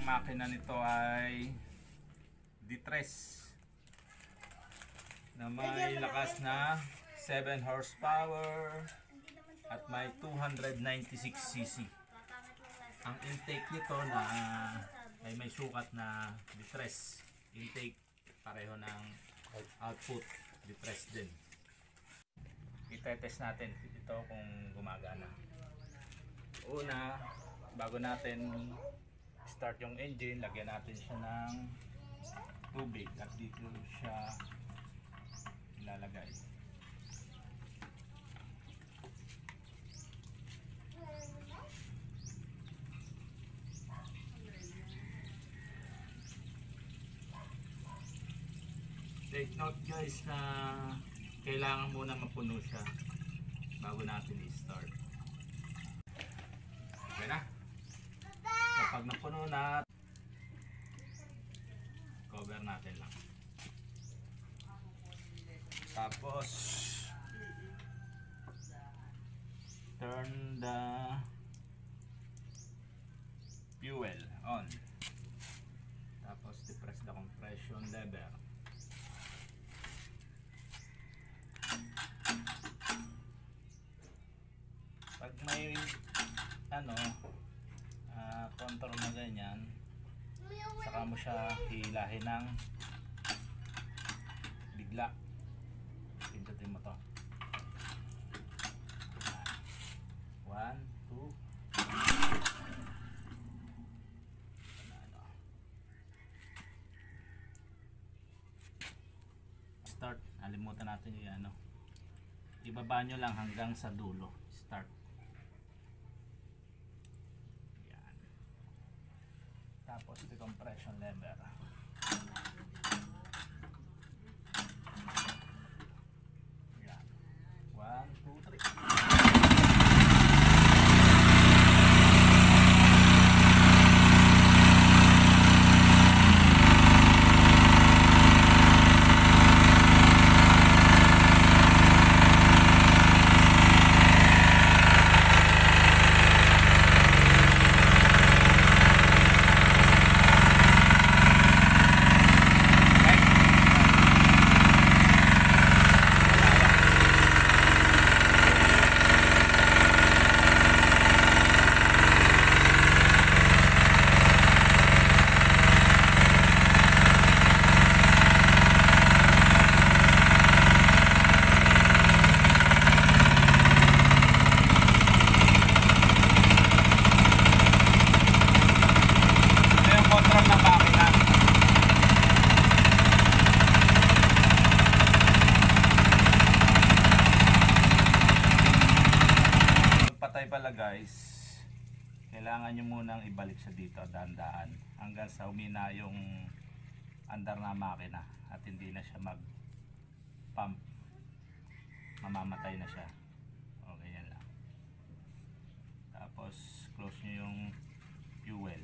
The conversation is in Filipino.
makina nito ay D3 na may lakas na 7 horsepower at may 296cc. Ang intake nito na may sukat na D3 intake, pareho ng output D3 din. Itetest natin ito kung gumagana. Una, bago natin start yung engine, lagyan natin siya ng tubig at dito siya ilalagay. Take note guys na kailangan muna mapuno siya bago natin i-start. Okay na. Kapag napuno na, cover natin lang. Tapos turn the fuel on. Tapos depress the compression lever. Pag may control na ganyan, saka mo siya hilahin ng bigla. Pindutin mo to. 1, 2. Start. Alimutan natin yung ibaba nyo lang hanggang sa dulo. Start. Yan. Tapos the compression lever. Yan. 1, 2, 3. Guys, kailangan nyo munang ibalik siya dito dahan-dahan hanggang sa humina yung andar na makina at hindi na siya mag pump, mamamatay na siya. O ganyan lang. Tapos close nyo yung fuel.